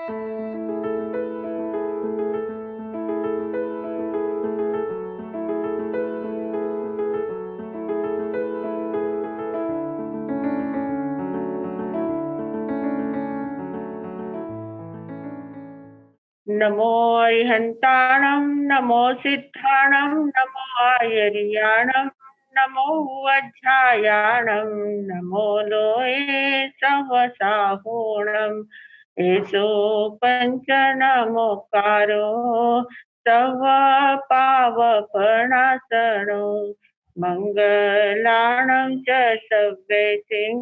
नमो अरिहन्ताणं नमो सिद्धाणं नमो आयर्याणं नमो वज्रायाणं नमो लोये सवसाहूणम् एषो पञ्चनमोकारो तव पावपणासनो मङ्गलाणं च सव्येतिं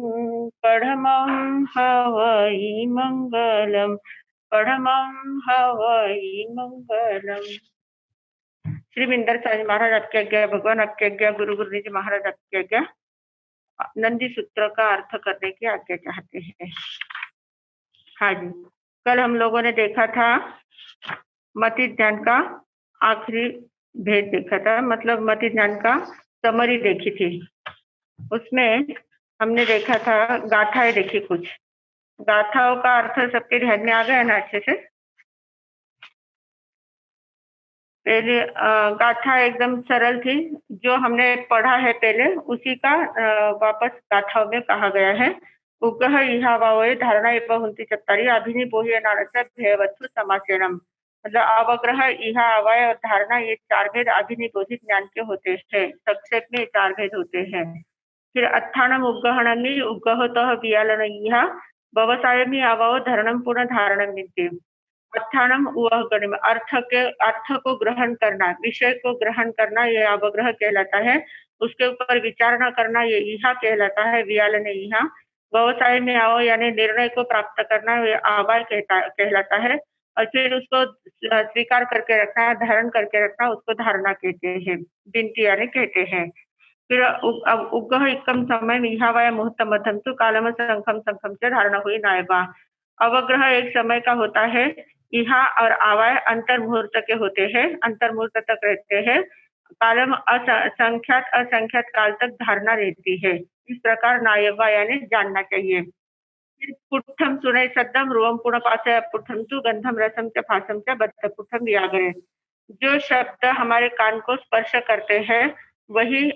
परमं हवै मङ्गलम् परमं हवै मंगलम। श्री विंदर स्वामी महाराज आपकी आज्ञा, भगवान आपकी आज्ञा, गुरु गुरुजी जी महाराज आपकी आज्ञा। नंदी सूत्र का अर्थ करने की आज्ञा चाहते हैं। हाँ जी, कल हम लोगों ने देखा था मति ज्ञान का आखिरी भेद देखा था, मतलब मति ज्ञान का समरी देखी थी। उसमें हमने देखा था गाथाएं देखी, कुछ गाथाओं का अर्थ सबके ध्यान में आ गया ना अच्छे से। पहले गाथा एकदम सरल थी, जो हमने पढ़ा है पहले उसी का वापस गाथाओं में कहा गया है। उग्गह इहावावये धारणा एव हुंति चत्तारि अभिनिबोह्य नारस्य भयवत्सु समासेनम। मतलब अवग्रह, इहा, अवय और धारणा, ये चार भेद अभिनिबोधित ज्ञान के होते हैं। संक्षेप में चार भेद होते हैं। फिर अत्थानम उग्गहणमी उग्गहतः वियालन इहा व्यवसायमी अवव धरणम पुनः धारणम विद्ये। अर्थानम उवगणिम, अर्थ को ग्रहण करना, विषय को ग्रहण करना, ये अवग्रह कहलाता है। उसके ऊपर विचारणा करना, ये इहा कहलाता है, वियालन इहा। व्यवसाय में आओ यानी निर्णय को प्राप्त करना, ये आवाय कहलाता है। और फिर उसको स्वीकार करके रखना, धारण करके रखना, उसको धारणा कहते हैं, विनती यानी कहते हैं। फिर उग्गह इक्कम समय इहावाय मुहूर्त मध्यम तु कालम संखम संखम से धारणा हुई नायबा। अवग्रह एक समय का होता है, इहा और आवाय अंतर मुहूर्त के होते हैं, अंतर मुहूर्त तक रहते हैं। कालम असंख्यात असंख्यात काल तक धारणा रहती है। इस प्रकार नायबा यानी जानना चाहिए। फिर पुट्ठम सुनय सद्दम रुवम पुनपासय पुट्ठम तु गंधम रसम च फासम च बद्ध पुट्ठम व्याघ्रे। जो शब्द हमारे कान को स्पर्श करते हैं वही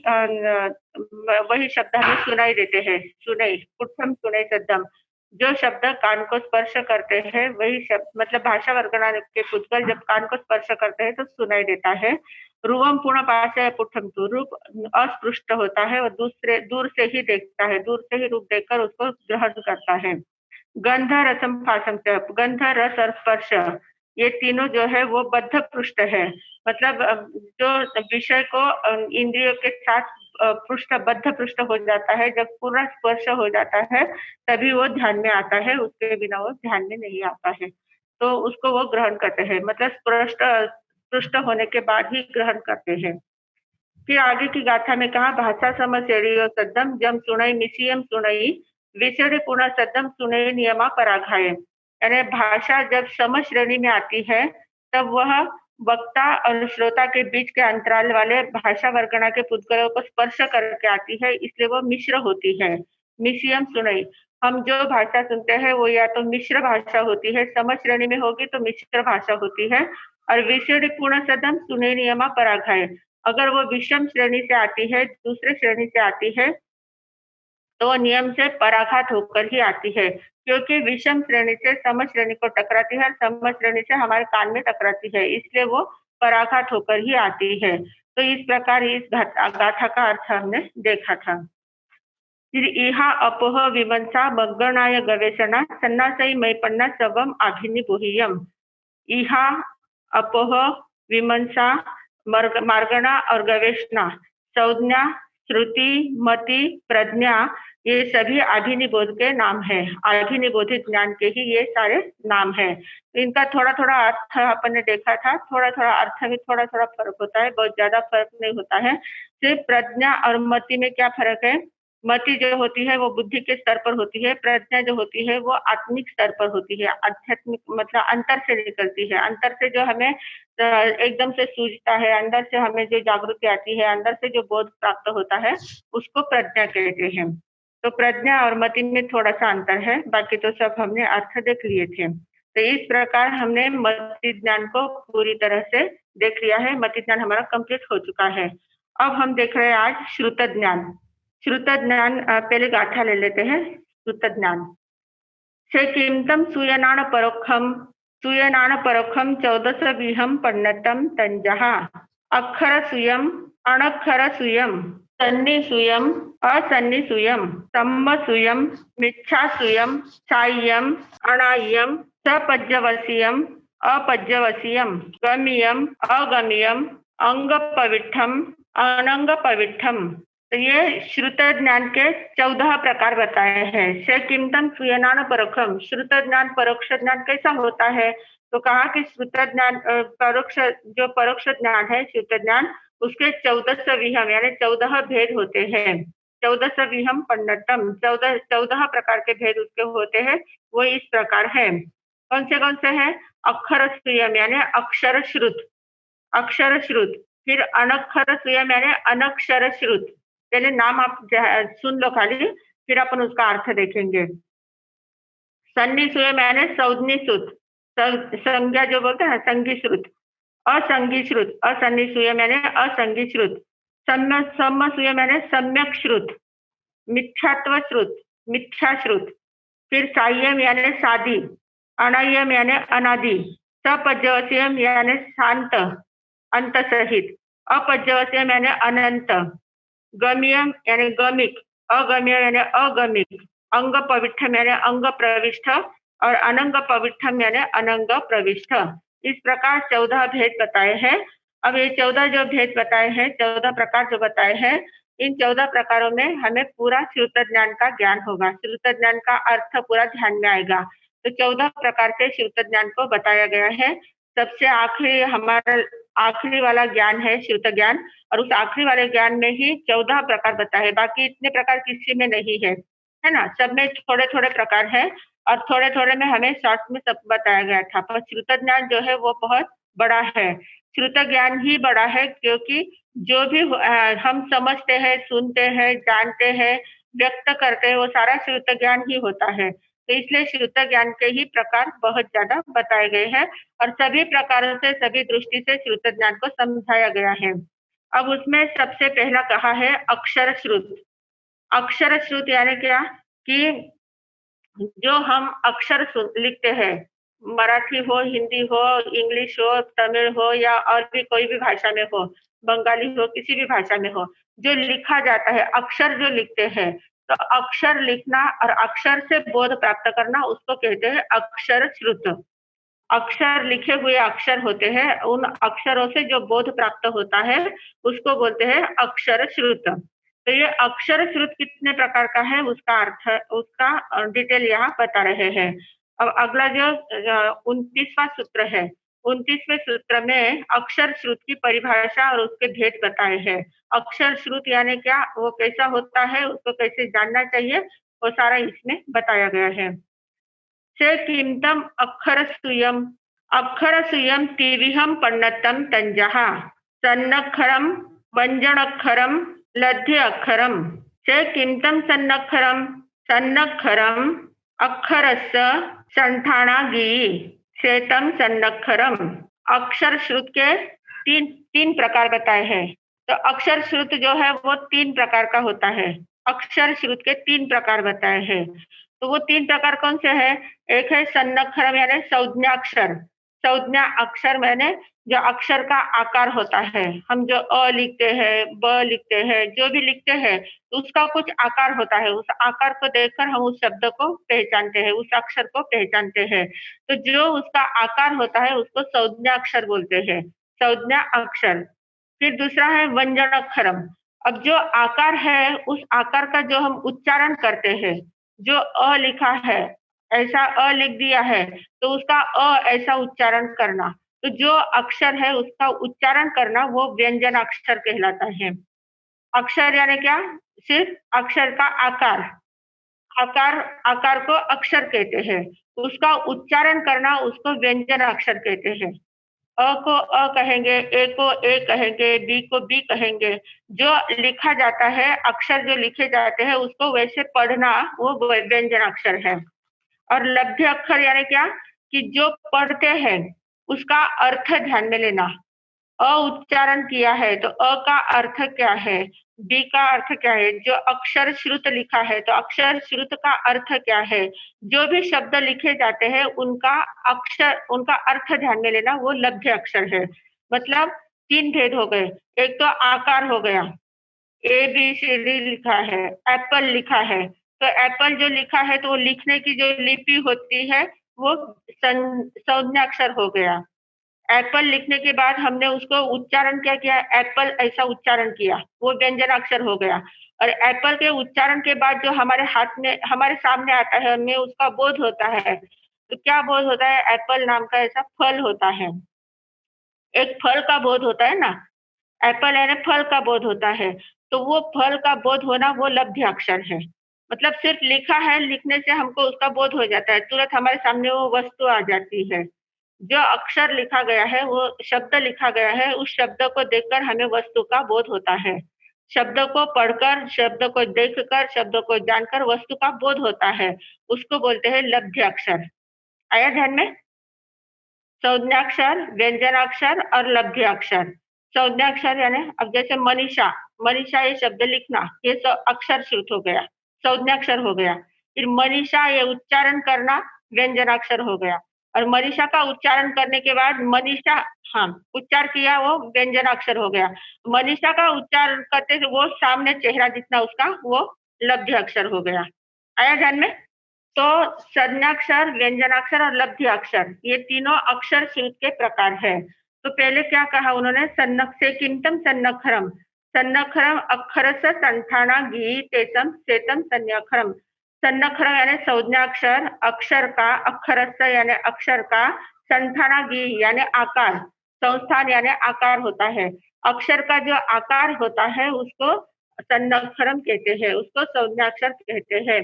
शब्द हमें सुनाई देते हैं। सुनई, पुट्ठम सुनय सद्दम, जो शब्द कान को स्पर्श करते हैं वही शब्द, मतलब भाषा वर्गणा के पुद्गल जब कान को स्पर्श करते हैं तो सुनाई देता है। रूपम पूर्ण पाशय पुट्ठम तु, रूप अस्पृष्ट होता है और दूर से ही देखता है, दूर से ही रूप देखकर उसको ग्रहण करता है। गंध रसम फासम, गंध रस और स्पर्श, ये तीनों जो है वो बद्ध पृष्ठ है। मतलब जो विषय को इंद्रियों के साथ बद्ध पृष्ठ हो जाता है, जब पूरा स्पर्श हो जाता है तभी वो ध्यान में आता है, उसके बिना वो ध्यान में नहीं आता है। तो उसको वो ग्रहण करते हैं, मतलब स्पृष्ट होने के बाद ही ग्रहण करते हैं। फिर आगे की गाथा में कहा भाषा समशेरियो सद्दम जम सुनई मिसियम सुनई विषय पुनः सद्दम सुनई नियमा पराघाय। यानी भाषा जब सम श्रेणी में आती है तब वह वक्ता और श्रोता के बीच के अंतराल वाले भाषा वर्गणा के पुद्गलों को स्पर्श करके आती है, इसलिए वो मिश्र होती है। मिसियम सुनई, हम जो भाषा सुनते हैं वो या तो मिश्र भाषा होती है, सम श्रेणी में होगी तो मिश्र भाषा होती है। और विषय पूर्ण सदम सुने नियमा पराघाय, अगर वो विषम श्रेणी से आती है, दूसरे श्रेणी से आती है, तो नियम से पराघात होकर ही आती है, क्योंकि विषम श्रेणी से सम श्रेणी को टकराती है, सम श्रेणी से हमारे कान में टकराती है, इसलिए वो पराघात होकर ही आती है। तो इस प्रकार इस गाथा का अर्थ हमने देखा था। फिर इहा अपोह विमंसा मग्गणाय गवेषणा सन्नासई मैपन्ना सबम आभिनि बुहियम। इहा अपोह विमंसा मार्गणा और गवेषणा, संज्ञा, श्रुति, मति, प्रज्ञा, ये सभी आधिनिबोध के नाम है। आधिनिबोधित ज्ञान के ही ये सारे नाम है। इनका थोड़ा थोड़ा अर्थ अपन ने देखा था, थोड़ा थोड़ा अर्थ में थोड़ा थोड़ा फर्क होता है, बहुत ज्यादा फर्क नहीं होता है। सिर्फ प्रज्ञा और मति में क्या फर्क है, मति जो होती है वो बुद्धि के स्तर पर होती है, प्रज्ञा जो होती है वो आत्मिक स्तर पर होती है, आध्यात्मिक मतलब अंतर से निकलती है, अंतर से जो हमें एकदम से सूझता है, अंदर से हमें जो जागृति आती है, अंदर से जो बोध प्राप्त होता है उसको प्रज्ञा कहते हैं। तो प्रज्ञा और मति में थोड़ा सा अंतर है, बाकी तो सब हमने अर्थ देख लिए थे। तो इस प्रकार हमने मति ज्ञान को पूरी तरह से देख लिया है। मति ज्ञान हमारा कंप्लीट हो चुका है। अब हम देख रहे हैं आज श्रुत ज्ञान। श्रुत ज्ञान पहले गाथा ले लेते हैं। श्रुत ज्ञान से किमतम सूयनान परोक्षम 14 पन्नतम तंजहा अक्षर सुयम अणक्षर सुयम सन्नि सुयम असन्नि सुयम सम्म सुयम मिच्छा सुयम साय्यम अनाय्यम सपज्यवसीयम अपज्यवसीयम गम्यम अगम्यम अंग पविठम अनंग पविठम। तो ये श्रुत ज्ञान के 14 प्रकार बताए हैं। से किमतम सुयनान परोक्षम, श्रुत ज्ञान परोक्ष ज्ञान कैसा होता है? तो कहा कि श्रुत ज्ञान परोक्ष ज्ञान है, श्रुत ज्ञान, उसके 14 विहम यानी 14 भेद होते हैं। 14 विहम पन्नतम, 14 प्रकार के भेद उसके होते हैं। वो इस प्रकार है। कौन से हैं? अक्षर सुयम यानी अक्षर श्रुत, अक्षर श्रुत। फिर अनक्षर सुयम यानी अनक्षर श्रुत। पहले नाम आप सुन लो खाली, फिर अपन उसका अर्थ देखेंगे। सन्नि सुयम यानी सौज्ञी श्रुत, संज्ञा जो बोलते हैं संगी श्रुत। असंगी श्रुत, असन्नि सुयम यानी असंगी श्रुत। सम्म सुयम यानी सम्यक श्रुत। मिथ्यात्व श्रुत, मिथ्या श्रुत। फिर साय्यम यानी सादी, अनाय्यम यानी अनादि। सपज्यवसीयम यानी शांत, अंत सहित। अपज्यवसीयम यानी अनंत। गम्यम यानी गमिक, अगम्य यानी अगमिक। अंग पविठम यानी अंग प्रविष्ट और अनंग पविठम यानी अनंग प्रविष्ट। इस प्रकार 14 भेद बताए हैं। अब ये 14 जो भेद बताए हैं, 14 प्रकार जो बताए हैं, इन 14 प्रकारों में हमें पूरा श्रुत ज्ञान का ज्ञान होगा। श्रुत ज्ञान का अर्थ पूरा ध्यान में आएगा। तो 14 प्रकार के श्रुत ज्ञान को बताया गया है। सबसे आखिरी हमारा आखिरी वाला ज्ञान है श्रुत ज्ञान, और उस आखिरी वाले ज्ञान में ही 14 प्रकार बताए। बाकी इतने प्रकार किसी में नहीं है, है ना। सब में थोड़े थोड़े प्रकार है और थोड़े थोड़े में हमें शॉर्ट में सब बताया गया था। पर श्रुत ज्ञान जो है वो बहुत बड़ा है। श्रुत ज्ञान ही बड़ा है क्योंकि जो भी हम समझते हैं, सुनते हैं, जानते हैं, व्यक्त करते हैं, वो सारा श्रुत ज्ञान ही होता है। तो इसलिए श्रुत ज्ञान के ही प्रकार बहुत ज्यादा बताए गए हैं और सभी प्रकारों से, सभी दृष्टि से श्रुत ज्ञान को समझाया गया है। अब उसमें सबसे पहला कहा है अक्षर श्रुत। अक्षर श्रुत यानी क्या कि जो हम अक्षर लिखते हैं, मराठी हो, हिंदी हो, इंग्लिश हो, तमिल हो या और भी कोई भी भाषा में हो, बंगाली हो, किसी भी भाषा में हो, जो लिखा जाता है, अक्षर जो लिखते हैं, तो अक्षर लिखना और अक्षर से बोध प्राप्त करना उसको कहते हैं अक्षर श्रुत। अक्षर लिखे हुए अक्षर होते हैं, उन अक्षरों से जो बोध प्राप्त होता है उसको बोलते हैं अक्षर श्रुत। तो ये अक्षर श्रुत कितने प्रकार का है उसका अर्थ, उसका डिटेल यहाँ बता रहे हैं। अब अगला जो 29वां सूत्र है, 29वें सूत्र में अक्षर श्रुत की परिभाषा और उसके भेद बताए हैं। अक्षर श्रुत यानी क्या, वो कैसा होता है, उसको कैसे जानना चाहिए, वो सारा इसमें बताया गया है। से किमतम अक्षर सुयम तिविहम पन्नतम तंजहा सन्नक्षरम व्यंजनाक्षरम लध्य अक्षरम। से किमतम सन्नक्षरम अक्षरस्य संठाना गी श्वेतम सन्नक्षरम। अक्षर श्रुत के तीन प्रकार बताए हैं। तो अक्षर श्रुत जो है वो 3 प्रकार का होता है। अक्षर श्रुत के 3 प्रकार बताए हैं। तो वो 3 प्रकार कौन से हैं? एक है सन्नक्षरम यानी संज्ञाक्षर। संज्ञा अक्षर मैंने जो अक्षर का आकार होता है, हम जो अ लिखते हैं, ब लिखते हैं, जो भी लिखते हैं, तो उसका कुछ आकार होता है। उस आकार को देखकर हम उस शब्द को पहचानते हैं, उस अक्षर को पहचानते हैं। तो जो उसका आकार होता है उसको संज्ञाक्षर बोलते हैं, संज्ञा अक्षर। फिर दूसरा है व्यंजनाक्षरम। अब जो आकार है, उस आकार का जो हम उच्चारण करते हैं, जो अ लिखा है, ऐसा अ लिख दिया है, तो उसका अ ऐसा उच्चारण करना। तो जो अक्षर है उसका उच्चारण करना वो व्यंजन अक्षर कहलाता है। अक्षर यानी क्या? सिर्फ अक्षर का आकार, आकार को अक्षर कहते हैं। उसका उच्चारण करना उसको व्यंजन अक्षर कहते हैं। अ को अ कहेंगे, ए को ए कहेंगे, बी को बी कहेंगे। जो लिखा जाता है, अक्षर जो लिखे जाते हैं उसको वैसे पढ़ना वो व्यंजन अक्षर है। और लब्ध अक्षर यानी क्या कि जो पढ़ते हैं उसका अर्थ ध्यान में लेना। अ उच्चारण किया है तो अ का अर्थ क्या है, बी का अर्थ क्या है, जो अक्षर श्रुत लिखा है तो अक्षर श्रुत का अर्थ क्या है, जो भी शब्द लिखे जाते हैं उनका अर्थ ध्यान में लेना, वो लभ्य अक्षर है। मतलब 3 भेद हो गए। एक तो आकार हो गया, ABCD लिखा है, एप्पल लिखा है, तो एप्पल जो लिखा है तो वो लिखने की जो लिपि होती है वो संज्ञाक्षर हो गया। एप्पल लिखने के बाद हमने उसको उच्चारण क्या किया, एप्पल ऐसा उच्चारण किया, वो व्यंजनाक्षर हो गया। और एप्पल के उच्चारण के बाद जो हमारे हाथ में हमारे सामने आता है, हमें उसका बोध होता है। तो क्या बोध होता है, एप्पल नाम का ऐसा फल होता है। एक फल का बोध होता है ना, एप्पल यानी फल का बोध होता है, तो वो फल का बोध होना वो लब्ध अक्षर है। मतलब सिर्फ लिखा है, लिखने से हमको उसका बोध हो जाता है, तुरंत हमारे सामने वो वस्तु आ जाती है। जो अक्षर लिखा गया है, वो शब्द लिखा गया है, उस शब्द को देखकर हमें वस्तु का बोध होता है। शब्द को पढ़कर, शब्द को देखकर, शब्द को जानकर वस्तु का बोध होता है। उसको बोलते हैं लब्ध अक्षर। आया ध्यान में? संज्ञाक्षर, व्यंजनाक्षर और लब्ध अक्षर। संज्ञाक्षर यानी अब जैसे मनीषा, मनीषा ये शब्द लिखना, ये अक्षर श्रुत हो गया, संज्ञाक्षर हो गया। फिर मनीषा ये उच्चारण करना, व्यंजनाक्षर हो गया। और मनीषा का उच्चारण करने के बाद मनीषा, हाँ, उच्चार किया वो व्यंजनाक्षर हो गया। मनीषा का उच्चारण करते वो सामने चेहरा दिखना उसका वो लब्ध अक्षर हो गया। आया ध्यान में? तो संज्ञाक्षर, व्यंजनाक्षर और लब्ध अक्षर ये तीनों अक्षर श्रुत के प्रकार है। तो पहले क्या कहा उन्होंने, सन्नक्से किंतम सन्नखरम, सन्नखरम अक्षरस संठाना गी तेतम सेतम सन्नखरम। सन्नखरम यानी संज्ञाक्षर, अक्षर का, अक्षरस यानी अक्षर का, संठाना गी यानी आकार, संस्थान यानी आकार होता है। अक्षर का जो आकार होता है उसको सन्नखरम कहते हैं, उसको संज्ञाक्षर कहते हैं।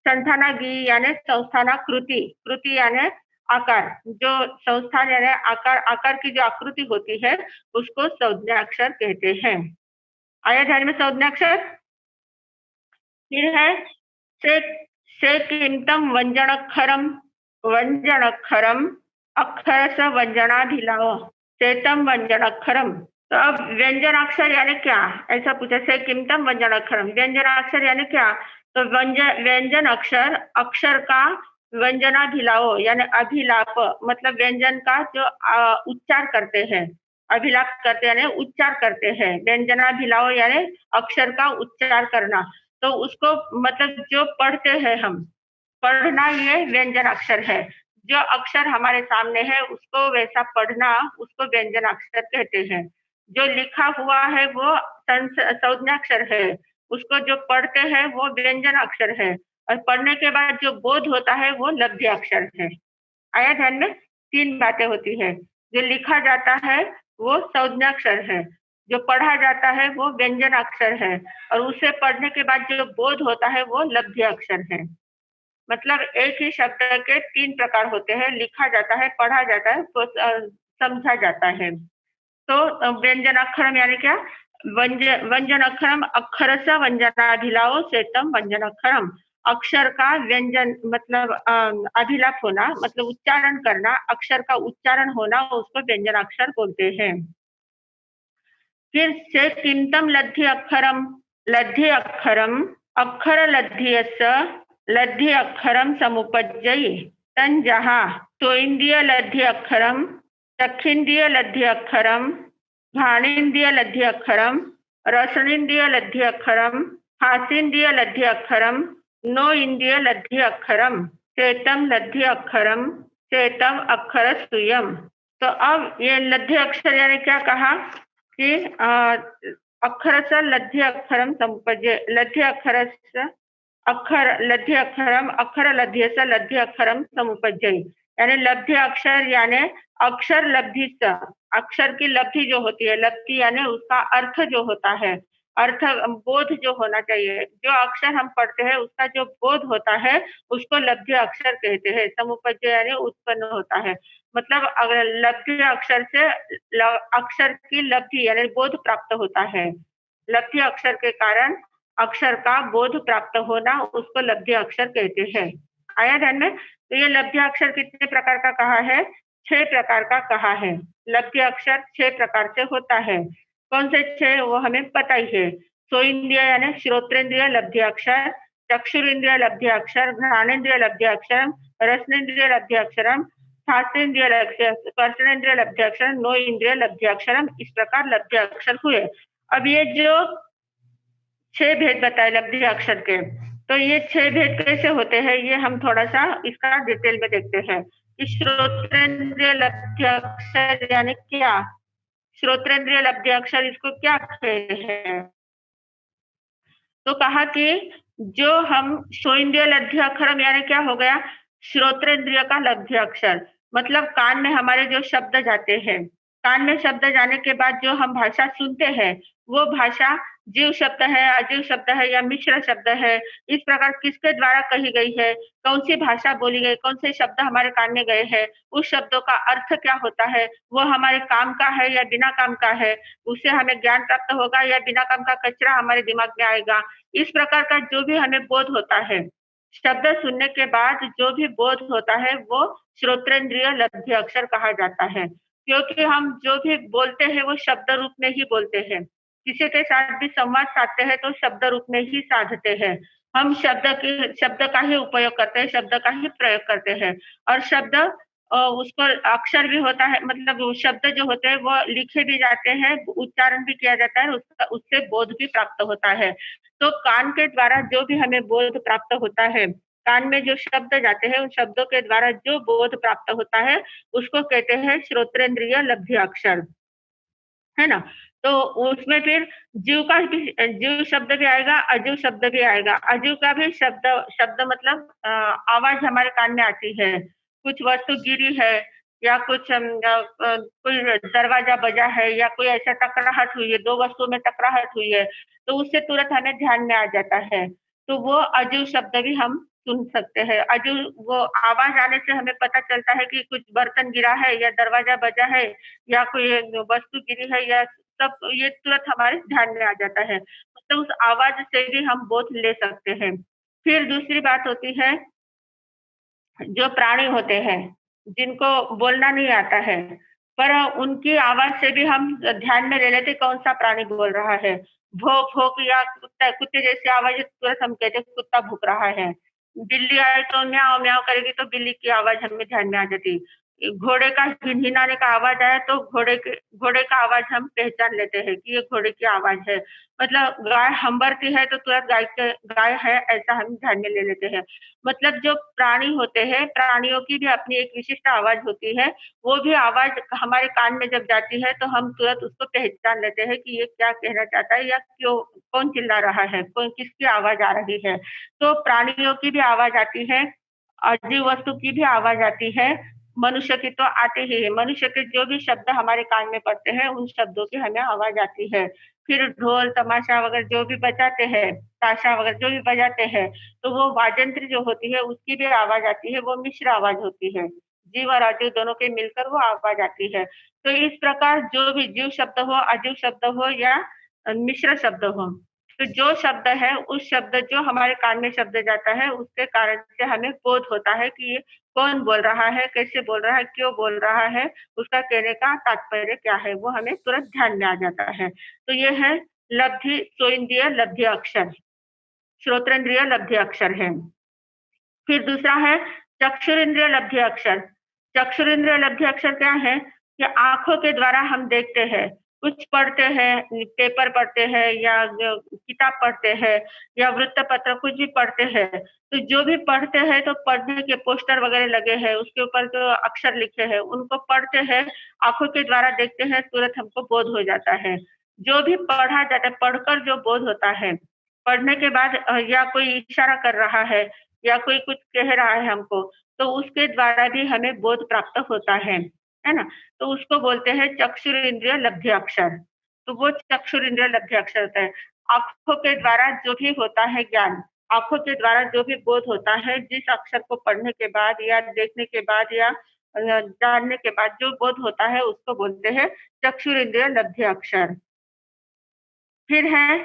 संस्थानागी यानी संस्थानाकृति, कृति यानी आकार, जो संस्थान यानी आकार, आकार की जो आकृति होती है उसको संज्ञाक्षर कहते हैं। आया ध्यान में संज्ञाक्षर? फिर है से से किंतम व्यंजनाक्षरम, व्यंजनाक्षरम अक्षरस व्यंजनाभिलाव सेतम व्यंजनाक्षरम। तो अब व्यंजनाक्षर यानी क्या, ऐसा पूछा, से किंतम व्यंजनाक्षरम, व्यंजनाक्षर यानी क्या? तो व्यंजन अक्षर, अक्षर का व्यंजनाभिलाव यानी अभिलाप, मतलब व्यंजन का जो उच्चार करते हैं, अभिलाप करते यानी उच्चार करते हैं, व्यंजनाभिलाव यानी अक्षर का उच्चार करना। तो उसको मतलब जो पढ़ते हैं हम, पढ़ना ये व्यंजन अक्षर है। जो अक्षर हमारे सामने है उसको वैसा पढ़ना, उसको व्यंजन अक्षर कहते हैं। जो लिखा हुआ है वो संज्ञाक्षर है, उसको जो पढ़ते हैं वो व्यंजन अक्षर है। और पढ़ने के बाद जो बोध होता है वो लब्ध अक्षर है। आया ध्यान में? 3 बातें होती है। जो लिखा जाता है वो संज्ञाक्षर है, जो पढ़ा जाता है वो व्यंजन अक्षर है, और उसे पढ़ने के बाद जो बोध होता है वो लब्ध अक्षर है। मतलब एक ही शब्द के 3 प्रकार होते हैं, लिखा जाता है, पढ़ा जाता है, तो समझा जाता है। तो व्यंजनाक्षरम यानी क्या? व्यंजनाक्षरम अक्षरस व्यंजनाभिलाव सेतम व्यंजनाक्षरम। अक्षर का व्यंजन मतलब अभिलाप होना, मतलब उच्चारण करना, अक्षर का उच्चारण होना, उसको व्यंजनाक्षर बोलते हैं। फिर से किंतम लद्धि अक्षरम, लद्धि अक्षरम अक्षर लद्धियस्य लद्धि अक्षरम समुपज्जयि तन जहा तो इंद्रिय लद्धि अक्षरम, चक्षिंद्रिय लद्धि अक्षरम, घ्राणेन्द्रिय लद्धि अक्षरम, रसनेन्द्रिय लद्धि अक्षरम, हासेन्द्रिय लद्धि अक्षरम, नो इंद्रिय लद्धि अक्षरम, चेतम लद्धि अक्षरम, चेतम अक्षर सुयम। तो अब ये लद्धि अक्षर यानी क्या कहा कि अक्षरस लद्धि अक्षरम समुपज्य, लद्धि अक्षरस अक्षर लद्धि अक्षरम अक्षर लद्ध्यस लद्धि अक्षरम समुपज्जयि, यानी लब्धि अक्षर यानी अक्षर लब्धि, अक्षर की लब्धि जो होती है, लब्धि यानी उसका अर्थ जो होता है, अर्थ बोध जो होना चाहिए, जो अक्षर हम पढ़ते हैं उसका जो बोध होता है उसको लब्धि अक्षर कहते हैं। समुपज्जय यानी उत्पन्न होता है, मतलब अगर लब्धि अक्षर से अक्षर की लब्धि यानी बोध प्राप्त होता है। लब्धि अक्षर के कारण अक्षर का बोध प्राप्त होना उसको लब्धि अक्षर कहते हैं। आया ध्यान में? तो ये लब्ध्य अक्षर कितने प्रकार का कहा है? 6 प्रकार का कहा है। लब्ध्य अक्षर 6 प्रकार से होता है। कौन से 6 वो हमें पता ही है। सोइंद्रिय यानी श्रोत्रेंद्रिय लब्ध्य अक्षर, चक्षुरेंद्रिय लब्ध्य अक्षर, घ्राणेन्द्रिय लब्ध्य अक्षर, रसनेन्द्रिय लब्ध्य अक्षरम, शास्त्रेंद्रिय लब्ध्य, स्पर्शेंद्रिय लब्ध्य अक्षर, नो इंद्रिय लब्ध्य अक्षरम, इस प्रकार लब्ध्य अक्षर हुए। अब ये जो 6 भेद बताए लब्ध्य अक्षर के, तो ये 6 भेद कैसे होते हैं ये हम थोड़ा सा इसका डिटेल में देखते हैं कि श्रोत्रेंद्रिय लब्ध्य अक्षर यानी क्या? श्रोत्रेंद्रिय लब्ध्य अक्षर इसको क्या कहते हैं? तो कहा कि जो हम श्रोइंद्रिय लब्ध्य अक्षरम यानी क्या हो गया? श्रोत्रेंद्रिय का लब्ध्य अक्षर, मतलब कान में हमारे जो शब्द जाते हैं, कान में शब्द जाने के बाद जो हम भाषा सुनते हैं, वो भाषा जीव शब्द है, अजीव शब्द है या मिश्र शब्द है, इस प्रकार किसके द्वारा कही गई है, कौन सी भाषा बोली गई, कौन से शब्द हमारे कान में गए हैं, उस शब्दों का अर्थ क्या होता है, वो हमारे काम का है या बिना काम का है, उससे हमें ज्ञान प्राप्त होगा या बिना काम का कचरा हमारे दिमाग में आएगा। इस प्रकार का जो भी हमें बोध होता है, शब्द सुनने के बाद जो भी बोध होता है वो श्रोत्रेंद्रिय लब्ध्य अक्षर कहा जाता है। क्योंकि हम जो भी बोलते हैं वो शब्द रूप में ही बोलते हैं। किसी के साथ भी संवाद साधते हैं तो शब्द रूप में ही साधते हैं। हम शब्द का ही उपयोग करते हैं, शब्द का ही प्रयोग करते हैं और शब्द उसको अक्षर भी होता है, मतलब वो शब्द जो होते हैं वो लिखे भी जाते हैं, उच्चारण भी किया जाता है, उससे बोध भी प्राप्त होता है। तो कान के द्वारा जो भी हमें बोध प्राप्त होता है, कान में जो शब्द जाते हैं उन शब्दों के द्वारा जो बोध प्राप्त होता है उसको कहते हैं श्रोत्रेंद्रिय लब्ध्य अक्षर, है ना? तो उसमें फिर जीव शब्द भी आएगा, अजीव शब्द भी आएगा। अजीव का भी शब्द शब्द मतलब आवाज हमारे कान में आती है। कुछ वस्तु गिरी है या कुछ कोई दरवाजा बजा है या कोई ऐसा टकराहट हुई है, 2 वस्तुओं में टकराहट हुई है, तो उससे तुरंत हमें ध्यान में आ जाता है। तो वो अजीव शब्द भी हम सुन सकते हैं। अजीव वो आवाज आने से हमें पता चलता है कि कुछ बर्तन गिरा है या दरवाजा बजा है या कोई वस्तु गिरी है या सब ये तुरंत हमारे ध्यान में आ जाता है। मतलब उस आवाज से भी हम बोध ले सकते हैं। फिर दूसरी बात होती है, जो प्राणी होते हैं, जिनको बोलना नहीं आता है, पर उनकी आवाज से भी हम ध्यान में ले लेते कौन-सा प्राणी बोल रहा है। भौं-भौं या कुत्ते जैसी आवाज़ तुरंत हम कहते हैं कुत्ता भौंक रहा है। बिल्ली आए तो म्याऊँ-म्याऊँ करेगी तो बिल्ली की आवाज़ हमें ध्यान में आ जाती। घोड़े का हिनहिनाने का आवाज़ आया तो घोड़े का आवाज़ हम पहचान लेते हैं कि ये घोड़े की आवाज़ है। मतलब गाय हंबरती है तो तुरंत गाय है ऐसा हम ध्यान में ले लेते हैं। मतलब जो प्राणी होते हैं, प्राणियों की भी अपनी एक विशिष्ट आवाज़ होती है। वो भी आवाज़ हमारे कान में जब जाती है, तो हम तुरंत उसको पहचान लेते हैं कि ये क्या कहना चाहता है या कौन चिल्ला रहा है, कौन किसकी आवाज़ आ रही है। तो प्राणियों की भी आवाज़ आती है, अजीव वस्तु की भी आवाज़ आती है, मनुष्य की तो आती ही है। मनुष्य के जो भी शब्द हमारे कान में पड़ते हैं, उन शब्दों की हमें आवाज़ आती है। फिर ढोल, तमाशा वगैरह जो भी बजाते हैं, ताशा वगैरह जो भी बजाते हैं, तो वो वाजंत्री जो होती है उसकी भी आवाज़ आती है, वो मिश्र आवाज़ होती है। जीव और अजीव दोनों के मिलकर वो आवाज़ आती है। तो इस प्रकार जो भी जीव शब्द हो, अजीव शब्द हो या मिश्र शब्द हो, तो जो शब्द है उस शब्द जो हमारे कान में शब्द जाता है उसके कारण से हमें बोध होता है कि ये कौन बोल रहा है, कैसे बोल रहा है, क्यों बोल रहा है, उसका कहने का तात्पर्य क्या है, वो हमें तुरंत ध्यान में आ जाता है। तो ये है सोइंद्रिय लब्ध्य अक्षर, श्रोत्रेंद्रिय लब्ध्य अक्षर है। फिर दूसरा है चक्षुरेंद्रिय लब्ध्य अक्षर। चक्षुरेंद्रिय लब्ध्य अक्षर क्या है कि आँखों के द्वारा हम देखते हैं, कुछ पढ़ते हैं, पेपर पढ़ते हैं या किताब पढ़ते हैं या वृत्तपत्र कुछ भी पढ़ते हैं। तो जो भी पढ़ते हैं तो पढ़ने के पोस्टर वगैरह लगे हैं, उसके ऊपर जो अक्षर लिखे हैं, उनको पढ़ते हैं, आँखों के द्वारा देखते हैं, तुरंत हमको बोध हो जाता है। जो भी पढ़ा जाता है, पढ़कर जो बोध होता है, पढ़ने के बाद या कोई इशारा कर रहा है या कोई कुछ कह रहा है हमको, तो उसके द्वारा भी हमें बोध प्राप्त होता है ना? तो उसको बोलते हैं चक्षुरेंद्रिय लब्ध्य अक्षर। तो वो चक्षुरेंद्रिय लब्ध्य अक्षर होता है। आँखों के द्वारा जो भी होता है ज्ञान, आँखों के द्वारा जो भी बोध होता है, जिस अक्षर को पढ़ने के बाद या देखने के बाद या जानने के बाद जो बोध होता है, उसको बोलते हैं चक्षुरेंद्रिय लब्ध्य अक्षर। फिर है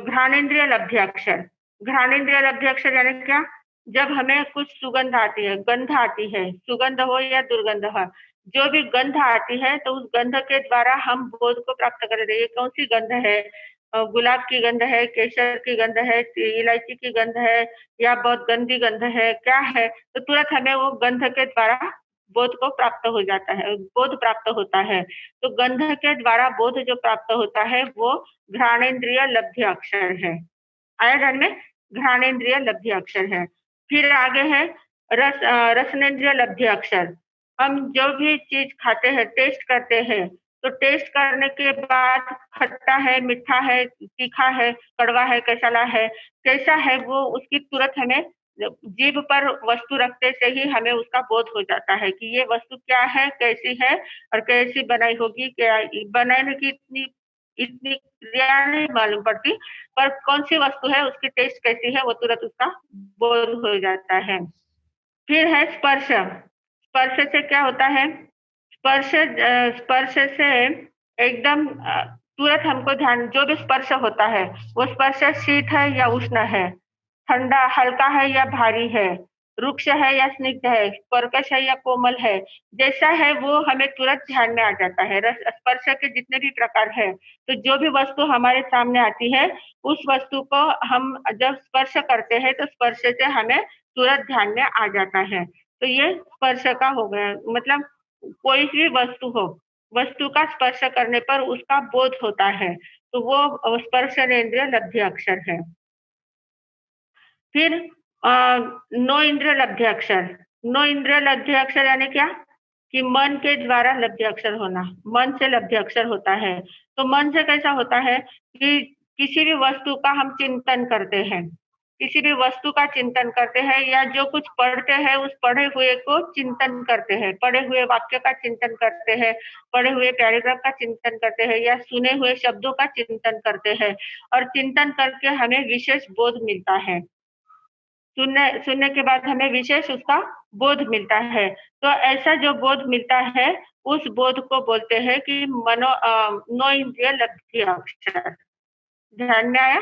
घ्राणेन्द्रिय लब्ध्य अक्षर। घ्राणेन्द्रिय लब्ध्य अक्षर यानी क्या? जब हमें कुछ सुगंध आती है, गंध आती है, सुगंध हो या दुर्गंध हो, जो भी गंध आती है तो उस गंध के द्वारा हम बोध को प्राप्त कर रहे हैं। ये कौन सी गंध है? गुलाब की गंध है, केसर की गंध है, इलायची की गंध है या बहुत गंदी गंध है, क्या है? तो तुरंत हमें वो गंध के द्वारा बोध को प्राप्त हो जाता है, बोध प्राप्त होता है। तो गंध के द्वारा बोध जो प्राप्त होता है वो घ्राणेन्द्रिय लब्धि अक्षर है। आया ध्यान में? घ्राणेन्द्रिय लब्धि अक्षर है। फिर आगे है रसनेन्द्रिय लब्धि अक्षर। हम जो भी चीज खाते हैं, टेस्ट करते हैं, तो टेस्ट करने के बाद खट्टा है, मीठा है, तीखा है, कड़वा है, कैसाला है, कैसा है वो उसकी तुरंत हमें जीभ पर वस्तु रखते से ही हमें उसका बोध हो जाता है कि ये वस्तु क्या है, कैसी है और कैसी बनाई होगी, क्या बनाने की इतनी इतनी क्रिया नहीं मालूम पड़ती, पर कौन सी वस्तु है उसकी टेस्ट कैसी है वो तुरंत उसका बोध हो जाता है। फिर है स्पर्श। स्पर्श से क्या होता है? स्पर्श से एकदम तुरंत हमको ध्यान, जो भी स्पर्श होता है वो स्पर्श शीत है या उष्ण है, ठंडा हल्का है या भारी है, रुक्ष है या स्निग्ध है, कर्कश है या कोमल है, जैसा है वो हमें तुरंत ध्यान में आ जाता है। रस स्पर्श के जितने भी प्रकार है, तो जो भी वस्तु हमारे सामने आती है उस वस्तु को हम जब स्पर्श करते हैं तो स्पर्श से हमें तुरंत ध्यान में आ जाता है। तो ये स्पर्श का हो गया, मतलब कोई भी वस्तु हो, वस्तु का स्पर्श करने पर उसका बोध होता है, तो वो स्पर्शनेन्द्रिय लब्धि अक्षर है। फिर नो इंद्रिय लब्धि अक्षर। नो इंद्रिय लब्धि अक्षर यानी क्या? कि मन के द्वारा लब्धि अक्षर होना, मन से लब्धि अक्षर होता है। तो मन से कैसा होता है कि किसी भी वस्तु का हम चिंतन करते हैं, किसी भी वस्तु का चिंतन करते हैं या जो कुछ पढ़ते हैं उस पढ़े हुए को चिंतन करते हैं, पढ़े हुए वाक्य का चिंतन करते हैं, पढ़े हुए पैराग्राफ का चिंतन करते हैं या सुने हुए शब्दों का चिंतन करते हैं और चिंतन करके हमें विशेष बोध मिलता है। सुनने सुनने के बाद हमें विशेष उसका बोध मिलता है। तो ऐसा जो बोध मिलता है उस बोध को बोलते हैं कि नो इंद्रिय लब्धि अक्षर। ध्यान में आया?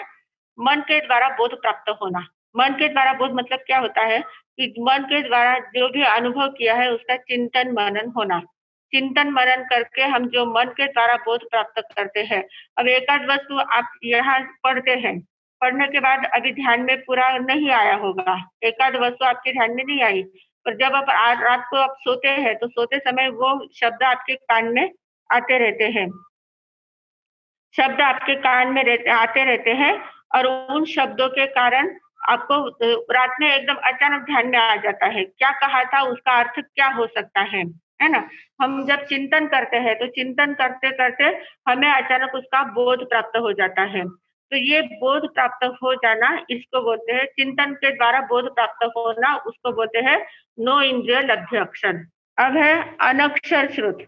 मन के द्वारा बोध प्राप्त होना। मन के द्वारा बोध मतलब क्या होता है कि मन के द्वारा जो भी अनुभव किया है उसका चिंतन मनन होना। चिंतन मनन करके हम जो मन के द्वारा बोध प्राप्त करते हैं। अब एकाध वस्तु आप यहाँ पढ़ते हैं, पढ़ने के बाद अभी ध्यान में पूरा नहीं आया होगा, एकाध वस्तु आपके ध्यान में नहीं आई, पर जब आप रात को आप सोते हैं तो सोते समय वो शब्द आपके कान में आते रहते हैं, शब्द आपके कान में आते रहते हैं और उन शब्दों के कारण आपको रात में एकदम अचानक ध्यान में आ जाता है, क्या कहा था, उसका अर्थ क्या हो सकता है ना? हम जब चिंतन करते हैं तो चिंतन करते-करते हमें अचानक उसका बोध प्राप्त हो जाता है। तो ये बोध प्राप्त हो जाना इसको बोलते हैं, चिंतन के द्वारा बोध प्राप्त होना उसको बोलते हैं नो इंद्रिय लब्धि अक्षर। अब है अनक्षर श्रुत।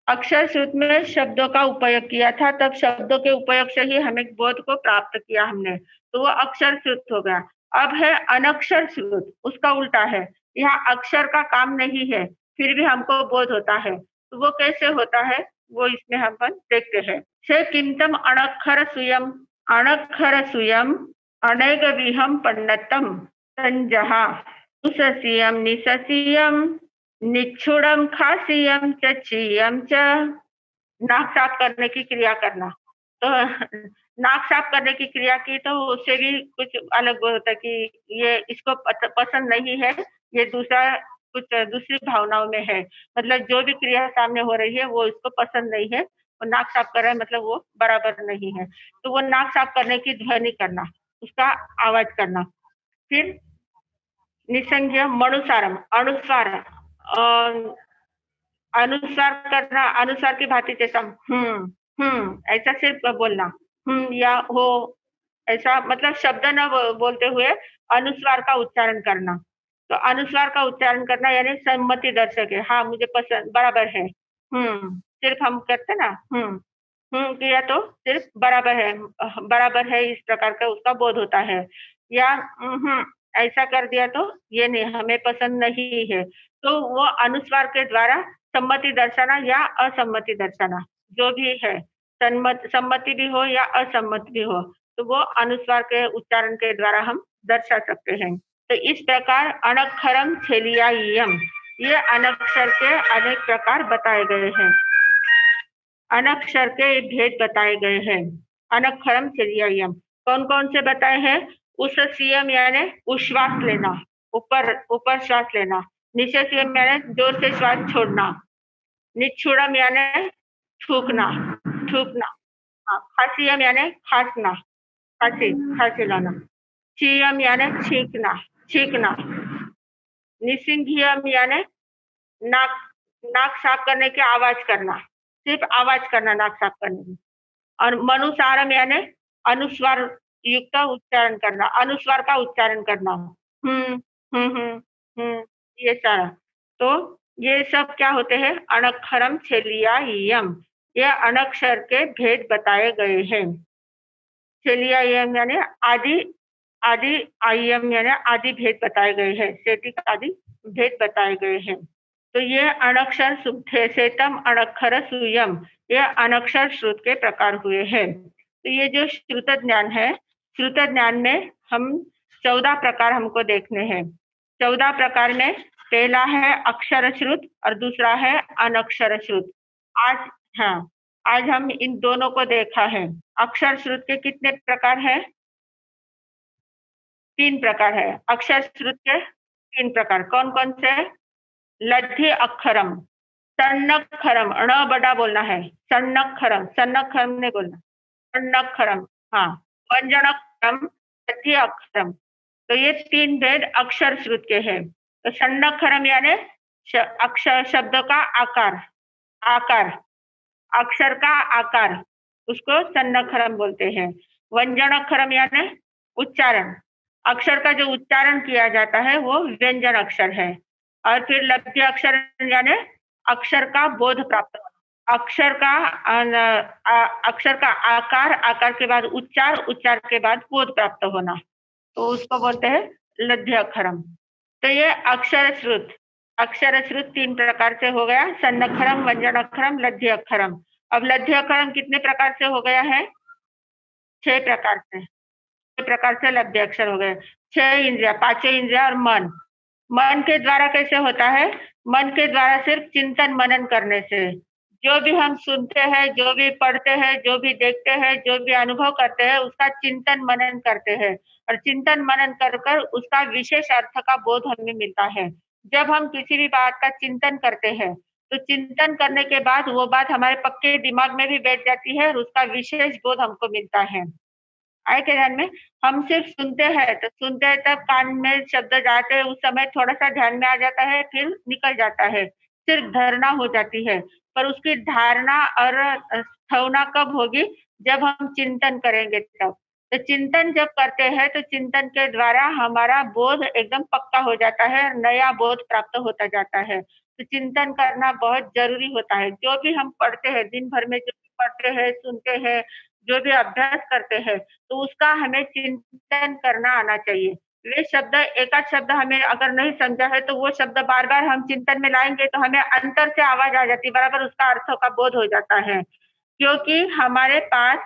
अक्षर श्रुत में शब्दों का उपयोग किया था, तब शब्दों के उपयोग से ही हमें बोध को प्राप्त किया हमने, तो वो अक्षर श्रुत हो गया। अब है अनक्षर श्रुत, उसका उल्टा है। यहाँ अक्षर का काम नहीं है, फिर भी हमको बोध होता है। तो वो कैसे होता है, वो इसमें हम देखते हैं। से किंतम अणक्षर सुयम अनैगविहम पन्नतम संजहा सुससियम निससियम निक्षुणम खासियम च चीयम च। नाक साफ करने की क्रिया करना, तो नाक साफ करने की क्रिया की तो उससे भी कुछ अलग होता है कि ये इसको पसंद नहीं है, ये दूसरा कुछ दूसरी भावनाओं में है, मतलब जो भी क्रिया सामने हो रही है वो इसको पसंद नहीं है और नाक साफ कर रहा है मतलब वो बराबर नहीं है। तो वो नाक साफ करने की ध्वनि करना, उसका आवाज करना। फिर निसंज्ञ मनुसारम, अनुस्वार अनुस्वार करना, अनुस्वार की भांति जैसा ऐसा सिर्फ बोलना, या हो, ऐसा मतलब शब्द न बोलते हुए अनुस्वार का उच्चारण करना। तो अनुस्वार का उच्चारण करना यानी सम्मति दर्शक है, हाँ मुझे पसंद बराबर है। सिर्फ हम कहते ना किया तो सिर्फ बराबर है, इस प्रकार का उसका बोध होता है। या ऐसा कर दिया तो ये नहीं, हमें पसंद नहीं है, तो वो अनुस्वार के द्वारा सम्मति दर्शाना या असम्मति दर्शाना, जो भी है, सम्मति भी हो या असम्मति भी हो, तो वो अनुस्वार के उच्चारण के द्वारा हम दर्शा सकते हैं। तो इस प्रकार अनक्षरम छेलियायम, ये अनक्षर के अनेक प्रकार बताए गए हैं, अनक्षर के भेद बताए गए हैं। अनक्षरम छेलियायम कौन कौन से बताए हैं? उषसीयम यानी उश्वास लेना, ऊपर ऊपर श्वास लेना। निषेचयम यानी जोर से श्वास छोड़ना। निक्षुरम यानी थूकना, थूकना। खांसीयम यानी खांसना, खांसी खांसी लाना। चीयम यानी छींकना, छींकना। निसिंघियम यानी नाक नाक साफ करने की आवाज करना, सिर्फ आवाज करना नाक साफ करने की। और मनुसारम यानी अनुस्वार युक्त उच्चारण करना, अनुस्वार का उच्चारण करना। हम्म ये सारा। तो ये सब क्या होते हैं? अनक्षरम छेलियायम, ये अनक्षर के भेद बताए गए हैं। छेलियायम यानी आदि, आदि आयम यानी आदि भेद बताए गए हैं, सेटिक आदि भेद बताए गए हैं। तो ये अनक्षर सेतम अनक्षर सुयम, ये अनक्षर श्रुत के प्रकार हुए हैं। तो ये जो श्रुत ज्ञान है, श्रुत ज्ञान में हम 14 प्रकार हमको देखने हैं। 14 प्रकार में पहला है अक्षर श्रुत और दूसरा है अनक्षर श्रुत। आज हाँ, आज हम इन दोनों को देखा है। अक्षर श्रुत के कितने प्रकार है? 3 प्रकार है। अक्षर श्रुत के 3 प्रकार कौन कौन से? लध्य अक्षरम, सन्नक्षरम, ण बड़ा बोलना है, सन्नक्षरम, सन्नक्षरम नहीं बोलना, सन्नक्षरम। हाँ, व्यंजनाक्षरम, लध्य अक्षरम। तो ये 3 भेद अक्षर श्रुत के हैं। तो सन्नक्षरम यानी अक्षर शब्द का आकार, आकार, अक्षर का आकार, उसको सन्नक्षरम बोलते हैं। व्यंजनाक्षरम यानी उच्चारण, अक्षर का जो उच्चारण किया जाता है वो व्यंजन अक्षर है। और फिर लब्ध्य अक्षर यानी अक्षर का बोध प्राप्त होना, अक्षर का आकार, आकार के बाद उच्चार, उच्चार के बाद बोध प्राप्त होना, तो उसको बोलते हैं लध्य अक्षरम। तो ये अक्षर श्रुत 3 प्रकार से हो गया, सन्नक्षरम, व्यंजन अक्षरम, लध्य अक्षरम। अब लध्य अक्षरम कितने प्रकार से हो गया है? 6 प्रकार से, 6 प्रकार से लब्ध्य अक्षर हो गए। 6 इंद्रिया, 5 इंद्रिया और मन। मन के द्वारा कैसे होता है? मन के द्वारा सिर्फ चिंतन मनन करने से। जो भी हम सुनते हैं, जो भी पढ़ते हैं, जो भी देखते हैं, जो भी अनुभव करते हैं, उसका चिंतन मनन करते हैं और चिंतन मनन कर कर उसका विशेष अर्थ का बोध हमें मिलता है। जब हम किसी भी बात का चिंतन करते हैं, तो चिंतन करने के बाद वो बात हमारे पक्के दिमाग में भी बैठ जाती है और उसका विशेष बोध हमको मिलता है। आए के ध्यान में? हम सिर्फ सुनते हैं, तो सुनते हैं तब कान में शब्द जाते हैं, उस समय थोड़ा-सा ध्यान में आ जाता है, फिर निकल जाता है, सिर्फ धारणा हो जाती है। पर उसकी धारणा और स्थावना कब होगी? जब हम चिंतन करेंगे तब। तो चिंतन जब करते हैं, तो चिंतन के द्वारा हमारा बोध एकदम पक्का हो जाता है और नया बोध प्राप्त होता जाता है। तो चिंतन करना बहुत ज़रूरी होता है। जो भी हम पढ़ते हैं, दिन भर में जो भी पढ़ते हैं, सुनते हैं, जो भी अभ्यास करते हैं, तो उसका हमें चिंतन करना आना चाहिए। वे शब्द, एक-आध शब्द हमें अगर नहीं समझा है, तो वो शब्द बार-बार हम चिंतन में लाएँगे, तो हमें अंतर से आवाज़ आ जाती है, बराबर उसका अर्थों का बोध हो जाता है। क्योंकि हमारे पास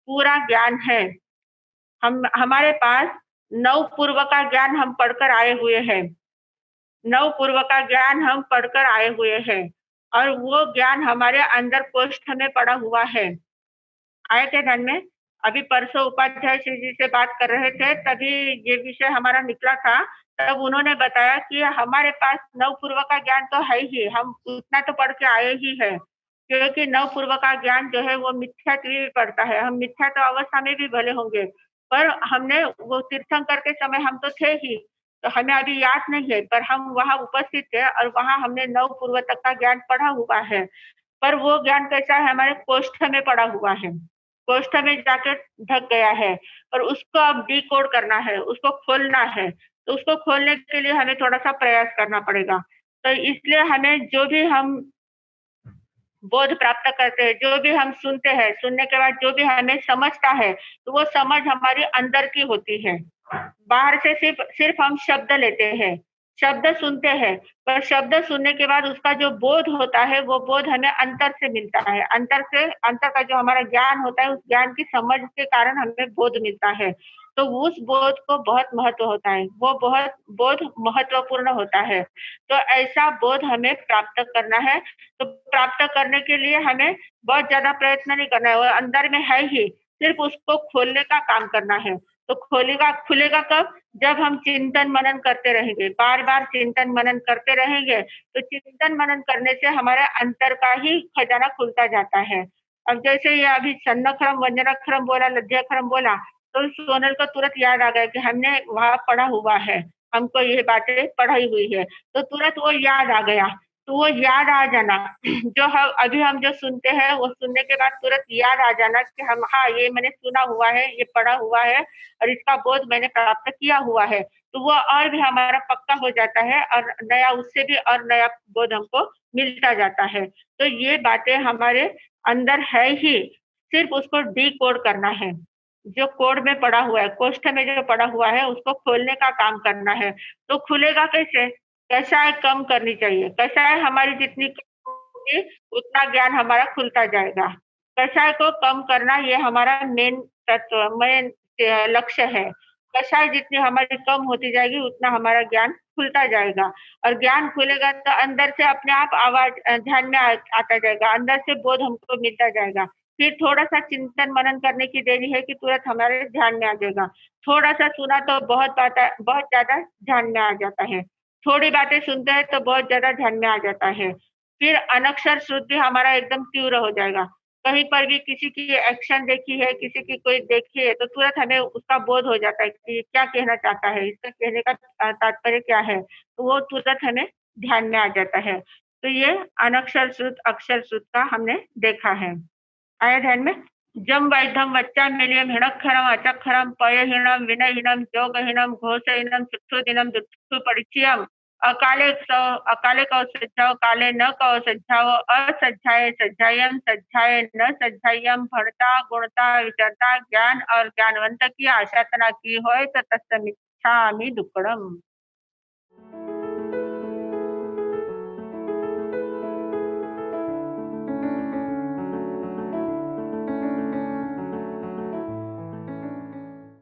पूरा ज्ञान है। हमारे पास नव पूर्व का ज्ञान हम पढ़कर आए हुए हैं। नव पूर्व का ज्ञान हम पढ़कर आए हुए हैं और वो ज्ञान हमारे अंदर कोष्ठ में पड़ा हुआ है। आए थे ध्यान में? अभी परसों उपाध्याय श्री जी से बात कर रहे थे, तभी ये विषय हमारा निकला था। तब उन्होंने बताया कि हमारे पास नवपूर्व का ज्ञान तो है ही, हम उतना तो पढ़ के आए ही हैं। क्योंकि नवपूर्व का ज्ञान जो है वो मिथ्यात्व भी पड़ता है। हम मिथ्यात्व अवस्था में भी भले होंगे, पर हमने वो तीर्थंकर के समय हम तो थे ही, तो हमें अभी याद नहीं है, पर हम वहाँ उपस्थित थे और वहाँ हमने नवपूर्व तक का ज्ञान पढ़ा हुआ है। पर वो ज्ञान कैसा है? हमारे कोष्ठ में पड़ा हुआ है। कोष्ठ में जाके ढक गया है और उसको अब डिकोड करना है, उसको खोलना है। तो उसको खोलने के लिए हमें थोड़ा-सा प्रयास करना पड़ेगा। तो इसलिए हमें जो भी हम बोध प्राप्त करते हैं, जो भी हम सुनते हैं, सुनने के बाद जो भी हमें समझता है, तो वो समझ हमारी अंदर की होती है। बाहर से सिर्फ सिर्फ हम शब्द लेते हैं, शब्द सुनते हैं, पर शब्द सुनने के बाद उसका जो बोध होता है, वो बोध हमें अंतर से मिलता है। अंतर का जो हमारा ज्ञान होता है, उस ज्ञान की समझ के कारण हमें बोध मिलता है। तो उस बोध को बहुत महत्व होता है, वो बहुत बोध महत्वपूर्ण होता है। तो ऐसा बोध हमें प्राप्त करना है, तो प्राप्त करने के लिए हमें बहुत ज़्यादा प्रयत्न नहीं करना है, वो अंदर में है ही, सिर्फ़ उसको खोलने का काम करना है। तो खोलेगा खुलेगा कब? जब हम चिंतन मनन करते रहेंगे, बार-बार चिंतन मनन करते रहेंगे, तो चिंतन मनन करने से हमारे अंतर का ही खजाना खुलता जाता है। अब जैसे ये अभी सन्नक्षरम, व्यंजनाक्षरम बोला, लज्जाक्षरम बोला, तो सोनल को तुरंत याद आ गया कि हमने वहाँ पढ़ा हुआ है, हमको ये बातें पढ़ाई हुई है, तो तुरंत वो याद आ गया। तो वो याद आ जाना जो हम अभी हम जो सुनते हैं, वो सुनने के बाद तुरंत याद आ जाना कि हम हाँ, ये मैंने सुना हुआ है, ये पढ़ा हुआ है और इसका बोध मैंने प्राप्त किया हुआ है। तो वो और भी हमारा पक्का हो जाता है और नया उससे भी और नया बोध हमको मिलता जाता है। तो ये बातें हमारे अंदर है ही, सिर्फ़ उसको डिकोड करना है। जो कोड में पड़ा हुआ है, कोष्ठ में जो पड़ा हुआ है, उसको खोलने का काम करना है। तो खुलेगा कैसे? कषाय कम करनी चाहिए। कषाय हमारी जितनी कम होगी, उतना ज्ञान हमारा खुलता जाएगा। कषाय को कम करना ये हमारा मेन लक्ष्य है। कषाय जितनी हमारी कम होती जाएगी, उतना हमारा ज्ञान खुलता जाएगा और ज्ञान खुलेगा तो अंदर से अपने आप आवाज़ ध्यान में आता जाएगा, अंदर से बोध हमको मिलता जाएगा। फिर थोड़ा-सा चिंतन मनन करने की देरी है कि तुरंत हमारे ध्यान में आ जाएगा। थोड़ा-सा सुना तो बहुत ज़्यादा ध्यान में आ जाता है। थोड़ी बातें सुनते हैं तो बहुत ज़्यादा ध्यान में आ जाता है। फिर अनक्षर श्रुति हमारा एकदम तीव्र हो जाएगा। कहीं पर भी किसी की एक्शन देखी है, किसी की कोई देखी है तो तुरंत हमें उसका बोध हो जाता है कि क्या कहना चाहता है, इसका कहने का तात्पर्य क्या है? तो वो तुरंत हमें ध्यान में आ जाता है। तो ये अनक्षर श्रुत, अक्षर श्रुत का हमने देखा है। आया ध्यान में? जम वैधम वच्चामिलियम हिणक्षरम अचक्षरम पयहीनम विनयहीनम जोगहीनम घोषहीनम चक्षुदीनम दुक्षु परिचयम अकाले कौ सज्जाओ काले न कौ सज्जाओ असज्जाए सज्जायम सज्जाए न सज्जायम भणता गुणता विचरता ज्ञान और ज्ञानवंत की आशातना की होय तो तत्समिच्छामि दुक्कडम।